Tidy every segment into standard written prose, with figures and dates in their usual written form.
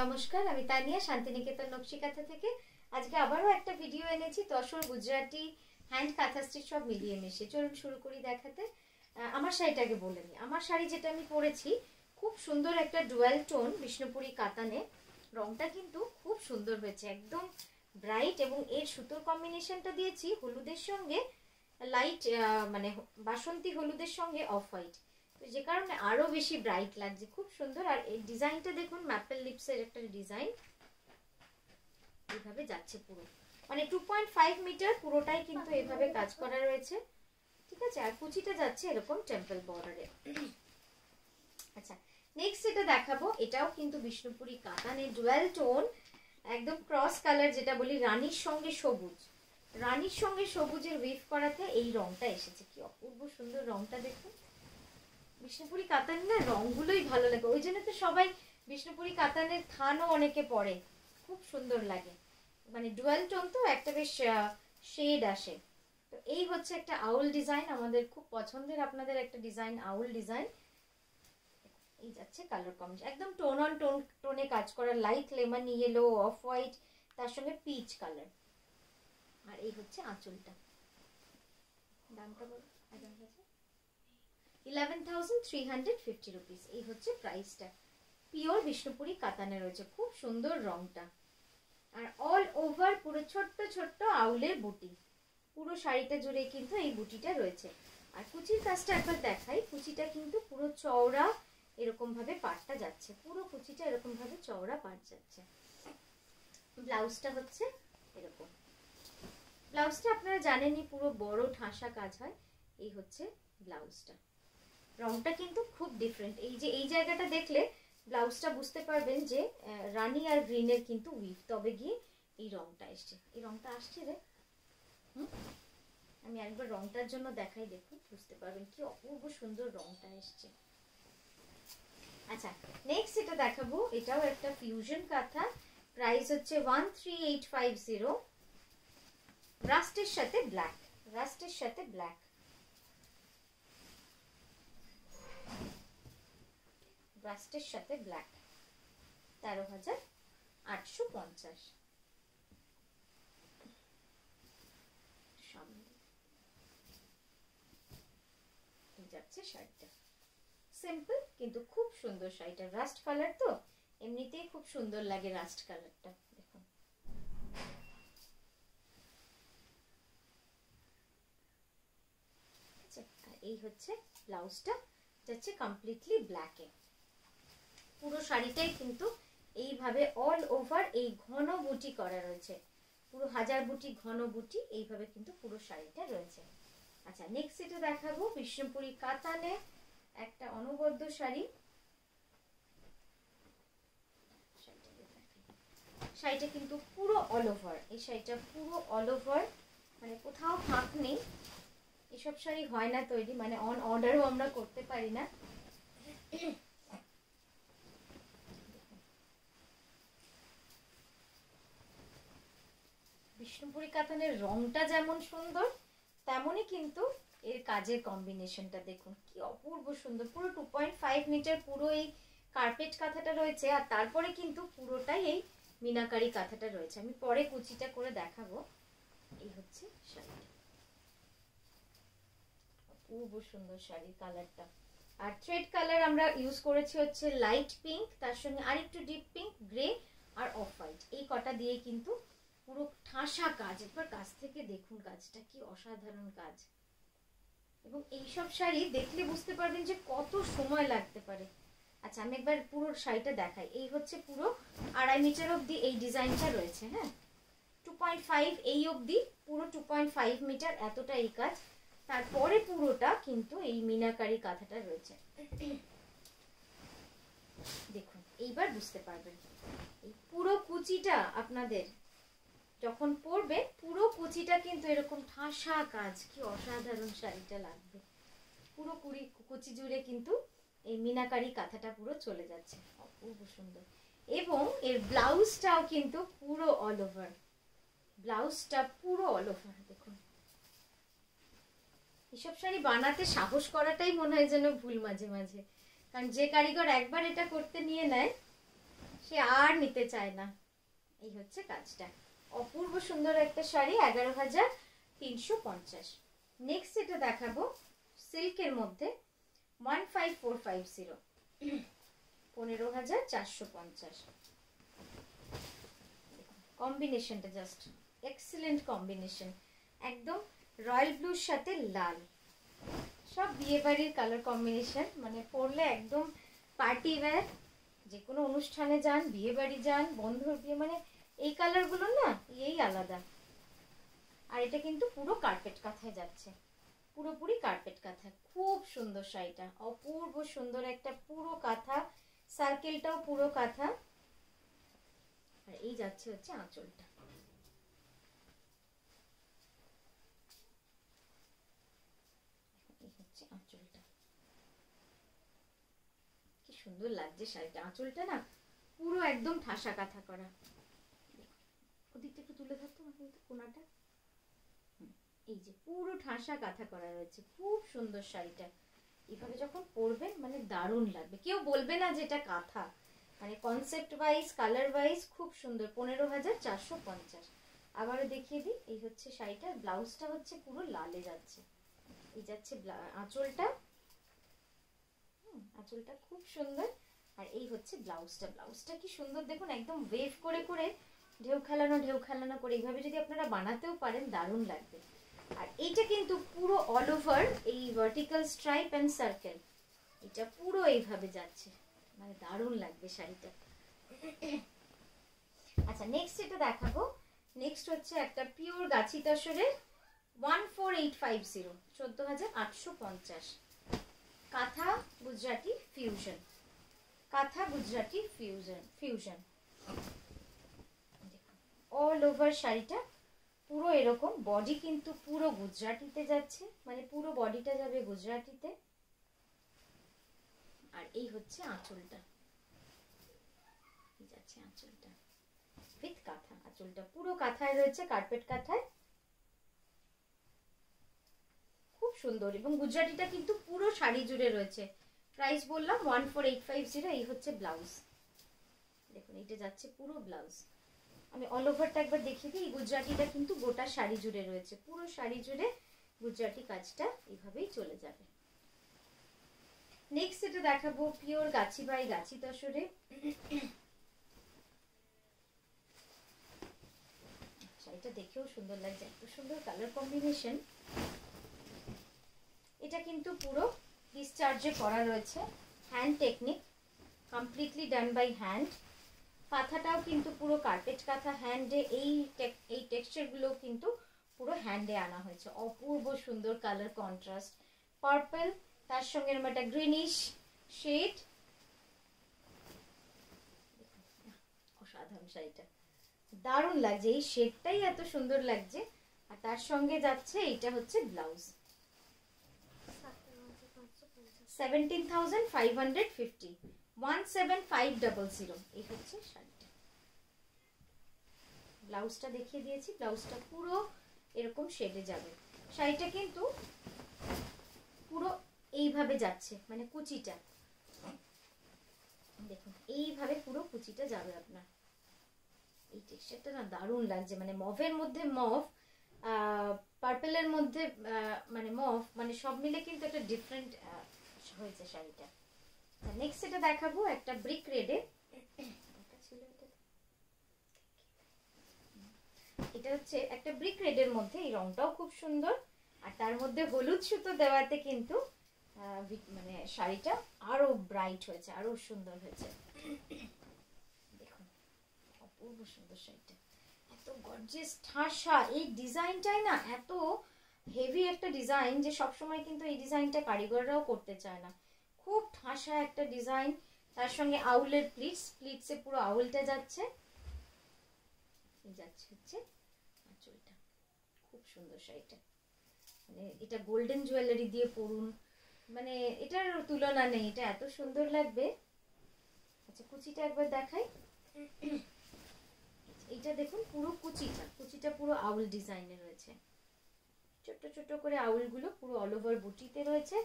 নমস্কার, আমি তানিয়া শান্তিনিকেতন নকশি কাঁথা থেকে। আজকে আবারও একটা ভিডিও এনেছি তসর, গুজরাটি, হ্যান্ড কাঁথা স্টিচ সব মিলিয়ে মিশিয়ে। চলুন শুরু করি দেখাতে। আমার শাড়িটাকে বলে নিই। আমার শাড়ি যেটা আমি পরেছি খুব সুন্দর একটা ডুয়াল টোন বিষ্ণুপুরি কাতানে। রংটা কিন্তু খুব সুন্দর হয়েছে, একদম ব্রাইট, এবং এর সুতোর কম্বিনেশনটা দিয়েছি হলুদের সঙ্গে লাইট, মানে বাসন্তী হলুদের সঙ্গে অফ হোয়াইট, যে কারণে আরো বেশি ব্রাইট লাগছে, খুব সুন্দর। আর এই ডিজাইনটা দেখুন, ম্যাপেল লিপসের একটা ডিজাইন, এইভাবে যাচ্ছে পুরো, মানে 2.5 মিটার পুরোটাই কিন্তু এইভাবে কাজ করা রয়েছে, ঠিক আছে। আর কুচিটা যাচ্ছে এরকম টেম্পল বর্ডারে। আচ্ছা, নেক্সট যেটা দেখাবো, এটাও কিন্তু বিষ্ণুপুরি কাতানের ডুয়াল টোন, একদম ক্রস কালার, যেটা বলি রানীর সঙ্গে সবুজ। রানীর সঙ্গে সবুজের উইভ করাতে এই রংটা এসেছে, কি অপূর্ব সুন্দর রংটা দেখুন। বিষ্ণুপুরি কাতান না রংগুলোই ভালো লাগে, ওই জন্য তো সবাই বিষ্ণুপুরি কাতানের থানও অনেকে পরে, খুব সুন্দর লাগে। মানে ডুয়াল টোন তো একটা বেশ শেড আসে। তো এই হচ্ছে একটা আউল ডিজাইন, আমাদের খুব পছন্দের আপনাদের একটা ডিজাইন, আউল ডিজাইন। এই যাচ্ছে কালার কম্বিনেশন, একদম টোন অন টোনে কাজ করা, light lemon yellow, off white, তার সঙ্গে পিচ কালার। আর এই হচ্ছে আঁচলটা। দামটা বলো। 11,350 রুপিস, এই হচ্ছে প্রাইসটা। পিওর বিষ্ণুপুরি কাতানে রয়েছে, খুব সুন্দর রংটা। আর অল ওভার পুরো ছোট্ট ছোট্ট আউলের বুটি, পুরো শাড়িটা জুড়ে কিন্তু এই বুটিটা রয়েছে। আর কুচির কাজটা একবার দেখাই, কুচিটা কিন্তু পুরো চওড়া এরকম ভাবে পাটটা যাচ্ছে, পুরো কুচিটা এরকম ভাবে চওড়া পাট যাচ্ছে। ব্লাউজটা হচ্ছে এরকম, ব্লাউজটা আপনারা জানেনই পুরো বড় ঠাসা কাজ হয়। এই হচ্ছে ব্লাউজটা। রংটা কিন্তু খুব ডিফারেন্ট, এই যে এই জায়গাটা দেখলে ব্লাউজটা বুঝতে পারবেন যে রানী আর গ্রিনের কিন্তু উইভ, তবে গিয়ে এই রংটা এসছে। এই রংটা আসছে রে, আমি আরেকবার রংটার জন্য দেখাই, দেখুন বুঝতে পারবেন কি অপূর্ব সুন্দর রংটা এসছে। আচ্ছা, নেক্সট এটা দেখাবো, এটাও একটা ফিউশন কাঁথা। প্রাইস হচ্ছে 13,850, রাস্টের সাথে ব্ল্যাক, রাস্টের সাথে ব্ল্যাক। রাস্টের সাথে ব্ল্যাক, 13,850। যাচ্ছে শাড়িটা সিম্পল কিন্তু খুব সুন্দর। শাড়িটা রাস্ট কালার তো, এমনিতেই খুব সুন্দর লাগে রাস্ট কালারটা, দেখুন। এই হচ্ছে ব্লাউজটা, যাচ্ছে কমপ্লিটলি ব্ল্যাকে। পুরো শাড়িটাই কিন্তু এইভাবে অল ওভার এই ঘন বুটি করা রয়েছে, পুরো হাজার বুটি ঘন বুটি, এইভাবে কিন্তু পুরো শাড়িটা রয়েছে। আচ্ছা, নেক্সট এটা দেখাবো বিষ্ণুপুরি কাতানে একটা অনবদ্য শাড়ি। শাড়িটা কিন্তু পুরো অল ওভার, এই শাড়িটা পুরো অল ওভার, মানে কোথাও ফাঁক নেই। এসব শাড়ি হয় না তৈরি, মানে অন অর্ডারও আমরা করতে পারি না। বিষ্ণুপুরি কাতানের রংটা যেমন সুন্দর, তেমনই কিন্তু এর কাজের কম্বিনেশনটা দেখুন কি অপূর্ব সুন্দর। পুরো 2.5 মিটার পুরো এই কার্পেট কাঁথাটা রয়েছে, আর তারপরে কিন্তু পুরোটাই এই মিনাকারি কাঁথাটা রয়েছে। আমি পরে কুচিটা করে দেখাবো। এই হচ্ছে শাড়িটা, অপূর্ব সুন্দর শাড়ির কালারটা। আর থ্রেড কালার আমরা ইউজ করেছি হচ্ছে লাইট পিঙ্ক, তার সঙ্গে আরেকটু ডিপ পিঙ্ক, গ্রে আর অফ হোয়াইট, এই কটা দিয়ে কিন্তু পুরো ঠাসা কাজ। একবার কাছ থেকে দেখুন কাজটা, কি অসাধারণ কাজ। এবং এইসব শাড়ি দেখলে বুঝতে পারবেন যে কত সময় লাগতে পারে। আচ্ছা, আমি একবার পুরো শাড়িটা দেখাই। এই হচ্ছে পুরো 2.5 মিটার অব্দি এই ডিজাইনটা রয়েছে, হ্যাঁ, 2.5 এই অব্দি, পুরো 2.5 মিটার এতটা এই কাজ। তারপরে পুরোটা কিন্তু এই মিনাকারি কাঁথাটা রয়েছে, দেখুন এইবার বুঝতে পারবেন। এই পুরো কুচিটা আপনাদের যখন পরবে, পুরো কুচিটা কিন্তু এরকম ঠাসা কাজ, কি অসাধারণ শাড়িটা লাগবে। পুরো কুচি জুড়ে কিন্তু এই মিনাকারি কাঁথাটা পুরো চলে যাচ্ছে, অপূর্ব সুন্দর। এবং এর ব্লাউজটাও কিন্তু পুরো অল ওভার, ব্লাউজটা পুরো অল ওভার, দেখুন। এসব শাড়ি বানাতে সাহস করাটাই মনে হয় যেন ভুল মাঝে মাঝে, কারণ যে কারিগর একবার এটা করতে নিয়ে নেয় সে আর নিতে চায় না। এই হচ্ছে কাজটা, অপূর্ব সুন্দর একটা শাড়ি, 11,350। নেক্সট এটা দেখাবো সিল্কের মধ্যে 15450, 15,450। কম্বিনেশনটা জাস্ট এক্সিলেন্ট কম্বিনেশন, একদম রয়্যাল ব্লুর সাথে লাল, সব বিয়ে বাড়ির কালার কম্বিনেশন, মানে পরলে একদম পার্টি ওয়্যার, যে কোনো অনুষ্ঠানে যান, বিয়ে বাড়ি যান, বন্ধুর বিয়ে, মানে এই কালারগুলো না এই আলাদা। আর এটা কিন্তু পুরো কার্পেট কাঁথায় যাচ্ছে, পুরোপুরি কার্পেট কাঁথা, খুব সুন্দর শাড়িটা, অপূর্ব সুন্দর একটা পুরো কাঁথা, সার্কেলটাও পুরো কাঁথা। আর এই যাচ্ছে হচ্ছে আঁচলটা, এই হচ্ছে আঁচলটা, কি সুন্দর লাগছে শাড়িটা, আঁচলটা না পুরো একদম ঠাসা কাঁথা করা। ওদিকটা একটু তুলে ধরতো কোনাটা, এই যে পুরো ঠাসা কাঁথা করা রয়েছে, খুব সুন্দর শাড়িটা। এইভাবে যখন পরবেন মানে দারুণ লাগবে, কেউ বলবে না যে এটা কাঁথা, মানে কনসেপ্ট ওয়াইজ কালার ওয়াইজ খুব সুন্দর। 15,450। আবারও দেখিয়ে দিই, এই হচ্ছে শাড়িটা, ব্লাউজটা হচ্ছে পুরো লালে যাচ্ছে, এই যাচ্ছে আঁচলটা, আঁচলটা খুব সুন্দর। আর এই হচ্ছে ব্লাউজটা, ব্লাউজটা কি সুন্দর দেখুন, একদম ওয়েভ করে করে ঢেউ খেলানো করে এইভাবে যদি আপনারা বানাতেও পারেন দারুণ লাগবে। আর এইটা কিন্তু পুরো অল ওভার এই ভার্টিক্যাল স্ট্রাইপ এন্ড সার্কেল, এটা পুরো এইভাবে যাচ্ছে, মানে দারুণ লাগবে শাড়িটা। আচ্ছা নেক্সট এটা দেখাবো, নেক্সট হচ্ছে একটা পিওর গাছি তসরের 14850, 14,850, কাঁথা গুজরাটি ফিউশন, কাঁথা গুজরাটি ফিউশন অল ওভার শাড়িটা পুরো এরকম, বডি কিন্তু পুরো গুজরাটিতে যাচ্ছে, মানে পুরো বডিটা যাবে গুজরাটিতে। আর এই হচ্ছে আঁচলটা, এই যাচ্ছে আঁচলটা উইথ কাঁথা, আঁচলটা পুরো কাঁথায় রয়েছে, কার্পেট কাঁথায়, খুব সুন্দর। এবং গুজরাটিটা কিন্তু পুরো শাড়ি জুড়ে রয়েছে। প্রাইস বললাম 14850। এই হচ্ছে ব্লাউজ, দেখুন এটা যাচ্ছে পুরো ব্লাউজ। আমি অল ওভারটা একবার দেখিয়ে দিই, গুজরাটিটা কিন্তু গোটা শাড়ি জুড়ে রয়েছে, পুরো শাড়ি জুড়ে গুজরাটি কাজটা এইভাবেই চলে যাবে। নেক্সট এটা দেখাবো পিওর গাছি বাই গাছি তসরে, এটা দেখেও সুন্দর লাগছে, এত সুন্দর কালার কম্বিনেশন। এটা কিন্তু পুরো ডিসচার্জে করা রয়েছে, hand technique, completely done by hand. কাঁথাটাও কিন্তু পুরো কার্পেট কাঁথা, হ্যান্ডে এই টেক্সচার গুলো কিন্তু পুরো হ্যান্ডে আনা হয়েছে, অপূর্ব সুন্দর কালার কন্ট্রাস্ট, পার্পল তার সঙ্গে এরকম একটা গ্রিনিশ শেড, অসাধারণ শাড়িটা, দারুণ লাগছে, এই শেডটাই এত সুন্দর লাগছে। আর তার সঙ্গে যাচ্ছে এটা হচ্ছে ব্লাউজ, 17,550, 17,500। এই হচ্ছে শাড়িটা, ব্লাউজটা দেখিয়ে দিয়েছি, ব্লাউজটা পুরো এরকম শেডে যাবে। শাড়িটা কিন্তু পুরো এইভাবে যাচ্ছে, মানে কুচিটা দেখুন এইভাবে পুরো কুচিটা যাবে আপনার। এই টেক্সচারটা না দারুণ লাগছে, মানে মভের মধ্যে মভ, পার্পেলের মধ্যে মানে মভ, মানে সব মিলে কিন্তু একটা ডিফারেন্ট হয়েছে শাড়িটা। নেক্সট এটা দেখাবো একটা ব্রিক রেডে, এটা হচ্ছে একটা ব্রিক রেডের মধ্যে, এই রংটাও খুব সুন্দর, আর তার মধ্যে হলুদ সুতো দেওয়াতে কিন্তু মানে শাড়িটা আরো ব্রাইট হয়েছে, আরো সুন্দর হয়েছে। দেখুন অপূর্ব সুন্দর শাড়িটা, এত গর্জিয়াস ঠাসা, এই ডিজাইনটাই না এত হেভি একটা ডিজাইন যে সবসময় কিন্তু এই ডিজাইনটা কারিগররাও করতে চায় না, খুব ঠাসা একটা ডিজাইন। তার সঙ্গে আউলের প্লিটসে পুরো আউলটা যাচ্ছে, এই যাচ্ছে হচ্ছে আঁচলটা, খুব সুন্দর শাড়িটা, মানে এটা গোল্ডেন জুয়েলারি দিয়ে পরুন, মানে এটার তুলনা নেই, এটা এত সুন্দর লাগবে। আচ্ছা কুচিটা একবার দেখাই, এইটা দেখুন পুরো কুচিটা পুরো আউল ডিজাইনে রয়েছে, ছোট ছোট করে আউলগুলো পুরো অল ওভার বুটিতে রয়েছে।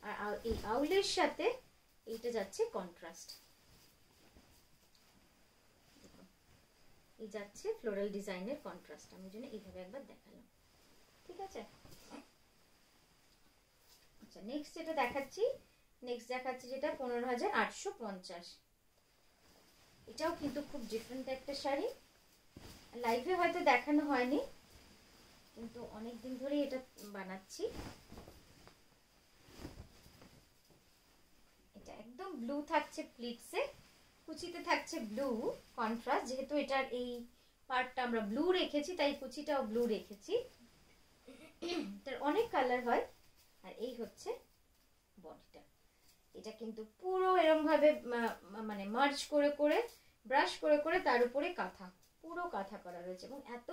আর এই আউলের সাথে এইটা যাচ্ছে কন্ট্রাস্ট, এই যাচ্ছে ফ্লোরাল ডিজাইনের কন্ট্রাস্ট, আমি জন্য এইভাবে একবার দেখালাম, ঠিক আছে। আচ্ছা নেক্সট যেটা দেখাচ্ছি, যেটা 15,850। এটাও কিন্তু খুব ডিফারেন্ট একটা শাড়ি, লাইভে হয়তো দেখানো হয়নি, কিন্তু অনেকদিন ধরে এটা বানাচ্ছি। এটা একদম ব্লু থাকছে প্লিটসে, কুচিতে থাকছে ব্লু কন্ট্রাস্ট, যেহেতু এটার এই পার্টটা আমরা ব্লু রেখেছি তাই কুচিটাও ব্লু রেখেছি। এটার অনেক কালার হয়। আর এই হচ্ছে বডিটা, এটা কিন্তু পুরো এরকম ভাবে মানে মার্চ করে করে ব্রাশ করে করে তার উপরে কাঁথা, পুরো কাঁথা করা রয়েছে, এবং এত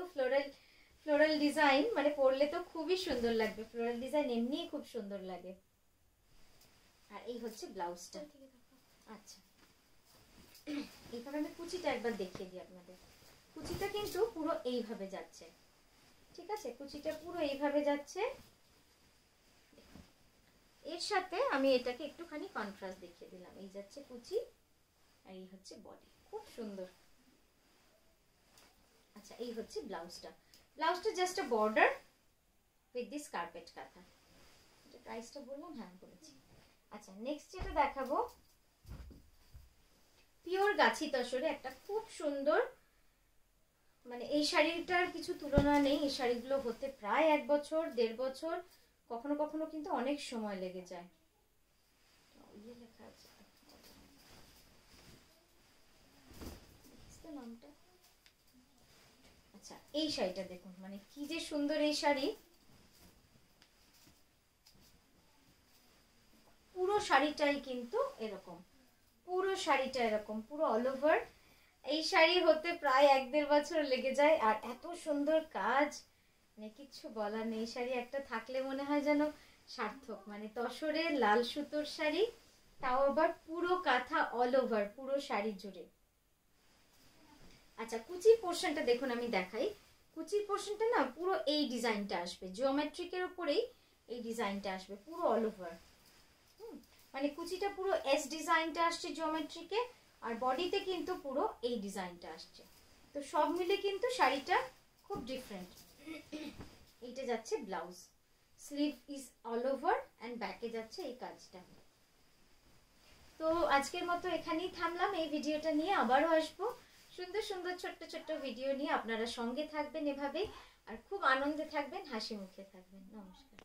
ফ্লোরাল ডিজাইন, মানে পরলে তো খুবই সুন্দর লাগবে, ফ্লোরাল ডিজাইন এমনিই খুব সুন্দর লাগে। আর এই হচ্ছে ব্লাউজটা। আচ্ছা এইভাবে আমি কুচিটা একবার দেখিয়ে দিই আপনাদের। কুচিটা কিন্তু পুরো এইভাবে যাচ্ছে, ঠিক আছে, কুচিটা পুরো এইভাবে যাচ্ছে। এর সাথে আমি এটাকে একটুখানি কন্ট্রাস্ট দেখিয়ে দিলাম, এই যাচ্ছে কুচি আর এই হচ্ছে বডি, খুব সুন্দর। আচ্ছা এই হচ্ছে ব্লাউজটা, just a border with this carpet কাঁথা। এটা প্রাইসটা বললাম, হ্যাঁ বলেছি। আচ্ছা নেক্সট যেটা দেখাবো, পিওর গাছি তসরে একটা খুব সুন্দর, মানে এই শাড়িটার কিছু তুলনা নেই, এই শাড়িগুলো হতে প্রায় 1 বছর 1.5 বছর, কখনো কখনো কিন্তু অনেক সময় লেগে যায়। লেখা আছে নামটা। আচ্ছা এই শাড়িটা দেখুন, মানে কি যে সুন্দর এই শাড়ি, পুরো শাড়িটাই কিন্তু এরকম, পুরো শাড়িটা এরকম, পুরো অল ওভার। এই শাড়ি হতে প্রায় 1-1.5 বছর লেগে যায়, আর এত সুন্দর কাজ, মানে কিচ্ছু বলার নেই। শাড়ি একটা থাকলে মনে হয় যেন সার্থক, মানে তসরের লাল সুতোর শাড়ি, তাও আবার পুরো কাঁথা অল ওভার পুরো শাড়ি জুড়ে। আচ্ছা কুচির পোর্শনটা দেখুন, আমি দেখাই। কুচির পোর্শনটা না পুরো এই ডিজাইনটা আসবে, জিওমেট্রিকের উপরেই এই ডিজাইনটা আসবে পুরো অল ওভার। মানে কুচিটা পুরো এস ডিজাইনটা আসছে জিওমেট্রিকে, আর বডিতে কিন্তু পুরো এই ডিজাইনটা আসছে। তো সব মিলে কিন্তু শাড়িটা খুব ডিফারেন্ট। এইটা যাচ্ছে blouse, sleeve is all over and ব্যাকে যাচ্ছে এই কাজটা। তো আজকের মতো এখানেই থামলাম এই ভিডিওটা নিয়ে, আবারও আসবো সুন্দর সুন্দর ছোট্ট ছোট্ট ভিডিও নিয়ে। আপনারা সঙ্গে থাকবেন এভাবে, আর খুব আনন্দে থাকবেন, হাসি মুখে থাকবেন। নমস্কার।